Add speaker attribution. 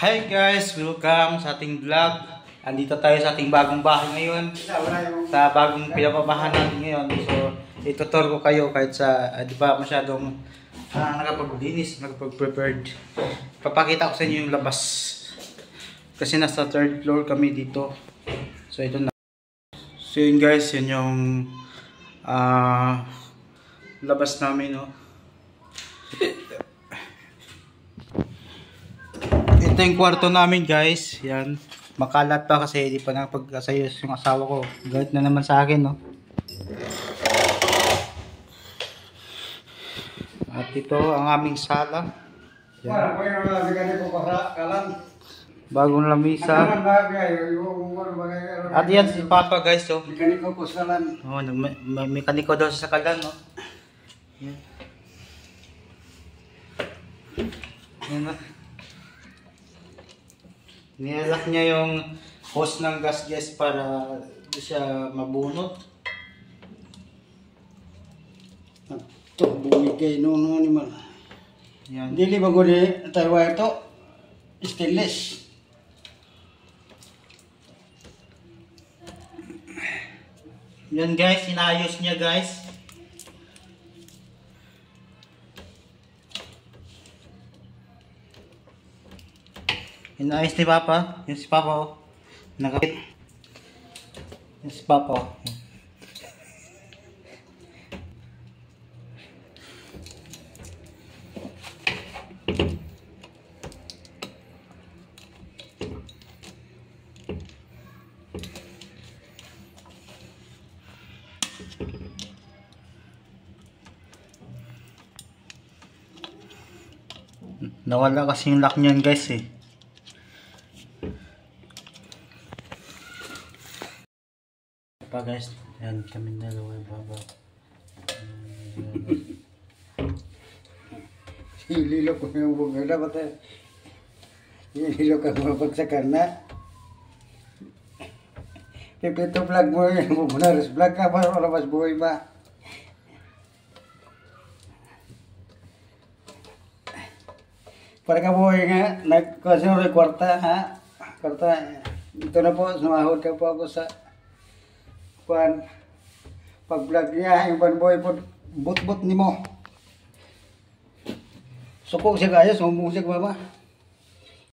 Speaker 1: Hi guys! Welcome sa ating vlog. Andito tayo sa ating bagong bahay ngayon. Sa bagong pinapamahan natin ngayon. So, itutur ko kayo kahit sa, di ba masyadong nakapag-linis, nakapag-prepared. Papakita ko sa inyo yung labas. Kasi nasa third floor kami dito. So, ito na. So, yun guys, yun yung labas namin, no? Ito yung kwarto namin guys. Yan. Makalat pa kasi hindi pa nakapag-asayos yung asawa ko. Galit na naman sa akin, no? At ito ang aming sala. Yan. Bagong lamisa. At yan si Papa guys, oh. Oh, may mekaniko daw sa sakalan, no? Yan. Yan na. Nilak niya yung hose ng gas guys para di siya mabunot.
Speaker 2: Ito, bumig kayo noon ni man.
Speaker 1: Yan.
Speaker 2: Dili ba guli tayo ito? Stainless.
Speaker 1: Yan guys, inayos niya guys. Inayos ni Papa. Yung si Papa, oh. Nakapit. Yung si Papa, oh. Nawala kasi yung lock niyan guys eh. Pa guys, yan kami dalawa baba.
Speaker 2: Hililo ko yung bugada ba tayo? Hililo ka mapagsakan na. Pipito vlog mo yung bubunaras vlog ka para wala mas buhay ba? Para ka buhay nga, nagkasino rin kwarta ha? Kwarta, ito na po, sumahod ka po ako sa kuan pag-vlog niya, yung panboy po, but-but ni mo. Suko siya kaya, sumubong siya mama.